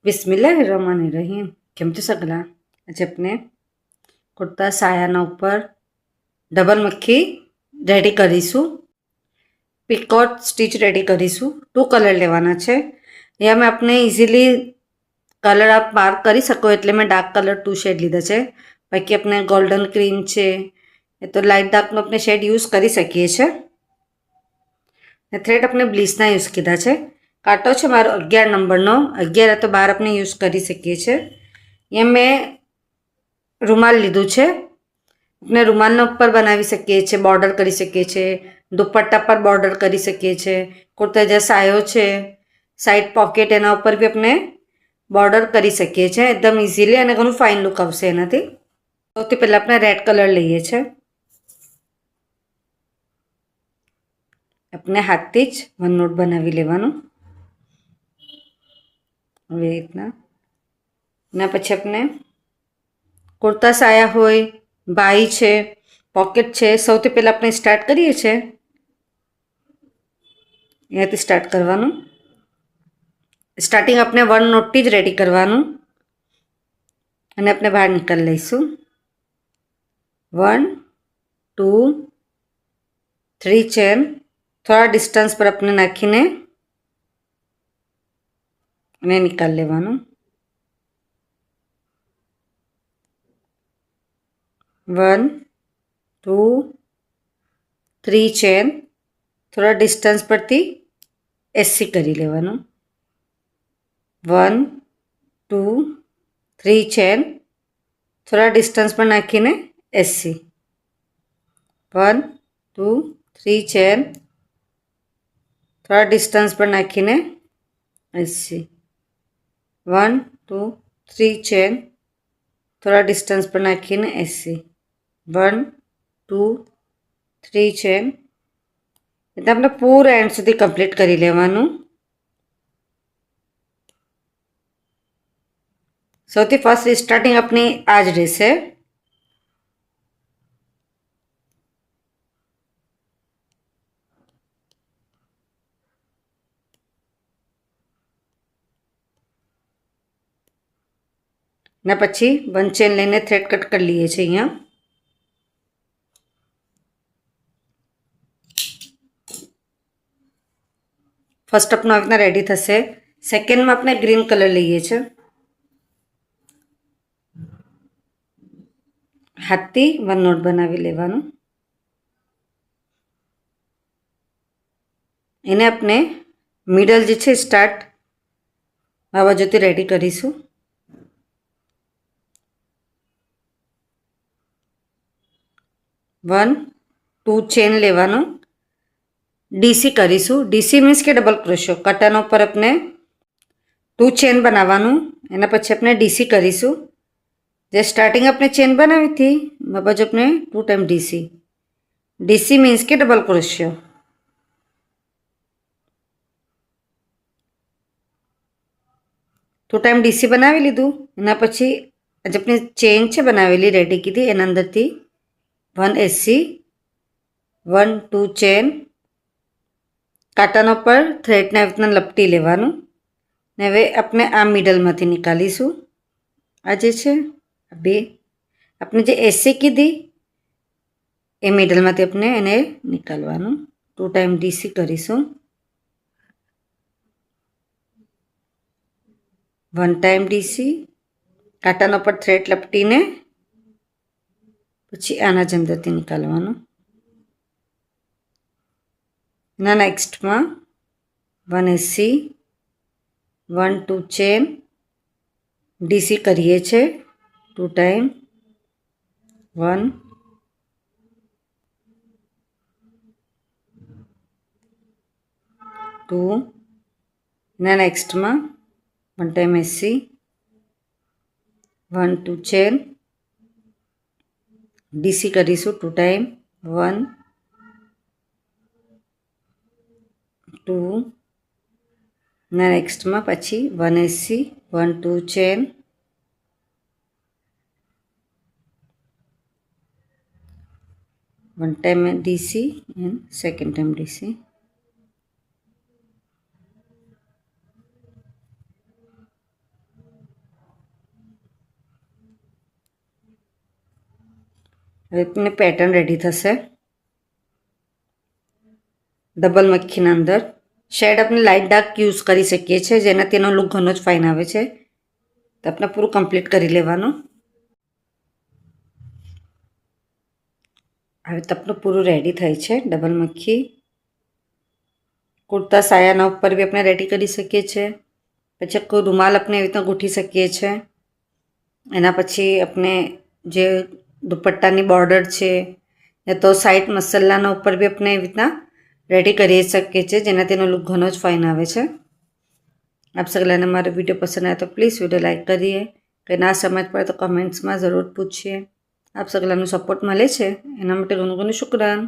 बिस्मिल्लाहिर्रहमानिर्रहीम। केम छो सगला? आज अपने कुर्ता सायाना ऊपर डबल मक्खी रेडी करीशू। पिकॉट स्टीच रेडी करीशू। 2 कलर लेवाना छे। या मैं अपने इजीली कलर आप मार्क करी सको एटले मैं डार्क कलर 2 शेड लीधा छे। बाकी अपने गोल्डन क्रीम छे ए तो लाइट डार्क नो अपने शेड यूज करी सकीए छे। थ्रेड अपने ब्लीचना यूज कीधा छे। कांटो छे मारो 11 नंबरनो। 11 तो 12 अपने यूज करी सकीए छे। ये मैं रूमाल लीधुं छे। अपने रूमाल ऊपर बनावी सकीए छे, बॉर्डर करी सकीए छे, दुपट्टा पर बॉर्डर करी सकीए छे। कुर्ता जे सायो छे, साइड पॉकेट एना ऊपर भी अपने बॉर्डर करी सकीए छे एकदम इजीली अने घणुं फाइन लुक आवशे एनाथी। सौथी पहेला अपने रेड कलर लईए छे। अपने हाथथी ज वन नोट बनावी लेवानुं। આવી રીતના એના પછી આપણે कुर्ता साया होय, बाई छे, पॉकेट छे, सौथी पहेला આપણે स्टार्ट करीए छे અહીંયાથી स्टार्ट करवानुं। स्टार्टिंग अपने 1 नोट ज रेडी करवानुं અને આપણે બહાર નીકાળી લઈશું। 1 2 3 चेन थोड़ा डिस्टन्स पर अपने नाखीने અને निकाल लेवानुं। 1 2 3 चेन थोड़ा डिस्टन्स परथी एसी करी लेवानुं। 1 2 3 चेन थोड़ा डिस्टन्स पर नाखीने एसी। 1 2 3 चेन थोड़ा डिस्टन्स पर नाखीने एसी। 1 2 3 चेन थोड़ा डिस्टन्स पर नाखीने एसी। 1 2 3 चेन એટલે આપણે પૂરા એન્ડ સુધી કમ્પ્લીટ કરી લેવાનું। સૌથી ફર્સ્ટ સ્ટાર્ટિંગ આપણી આ જ રહેશે। ને પછી 1 ચેન લઈને થ્રેડ કટ કરી લઈએ છીએ અહીંયા। फर्स्ट अपनो आ रेडी थशे। सेकंड में अपने ग्रीन कलर लीए छे। हाथी 1 नोट बनावी लेवानुं। एने अपने मिडल जे छे स्टार्ट आ बाजुथी रेडी करीशुं। 1 2 चेन लेवानुं। डीसी करीशुं। डीसी मीन्स के डबल क्रोशियो। कांटाना पर अपने 2 चेन बनावानुं एना पछी अपने डीसी करीशुं। जे स्टार्टिंग अपने चेन बनावी थी बाजू अपने 2 टाइम डीसी। डीसी मीन्स के डबल क्रोशियो। टू टाइम डीसी बनावी लीधुं एना पछी आज अपनी चेन छे बनावेली रेडी कीधी एना अंदरथी 1 एसी 1 2 चेन कांटाना पर थ्रेडने आ रीतना लपटी लेवानुं ने हवे अपने आ मिडलमांथी निकालीशुं। आ जे छे बे अपने जे एसी कीधी ए मिडलमांथी अपने एने निकालवानुं। 2 टाइम डीसी करीशुं। 1 टाइम डीसी कांटाना पर थ्रेड लपटीने पछी आना ज अंदरथी निकालवानुं। ना नेक्स्ट में 1 एसी 1 2 चेन डीसी करीए छे 2 टाइम 1 2 ना नेक्स्ट में 1 टाइम एसी 1 2 चेन डीसी करीशुं 2 टाइम 1 2 ना नेक्स्ट में पछी 1 SC 1 2 chain 1 time DC and second time DC. હવે આપની પેટર્ન રેડી થશે ડબલ મક્ખીના અંદર. શેડ આપણે લાઇટ ડાર્ક યુઝ કરી શકીએ છીએ, જેનાથી એનો લુક ઘણો જ ફાઇન આવે છે. તો આપણે પૂરું કમ્પ્લીટ કરી લેવાનું. હવે તો આપણું પૂરું રેડી થાય છે ડબલ મક્ખી. કુર્તા સાયાના ઉપર બી આપણે રેડી કરી શકીએ છીએ. પછી કોઈ રૂમાલ આપણે એવી રીતના ગૂંથી શકીએ છીએ. એના પછી આપણે જે દુપટ્ટાની બોર્ડર છે યા તો સાઈડ મસાલાના ઉપર બી આપણે એવી રીતના રેડી કરી શકીએ છીએ, જેનાથી એનો લુક ઘણો જ ફાઇન આવે છે. આપ સગલાને મારો વિડીયો પસંદ આવે તો પ્લીઝ વિડીયો લાઇક કરીએ. કંઈ ના સમજ પડે તો કમેન્ટ્સમાં જરૂર પૂછીએ. આપ સગલાનો સપોર્ટ મળે છે એના માટે ઘણું ઘણું શુક્રાન.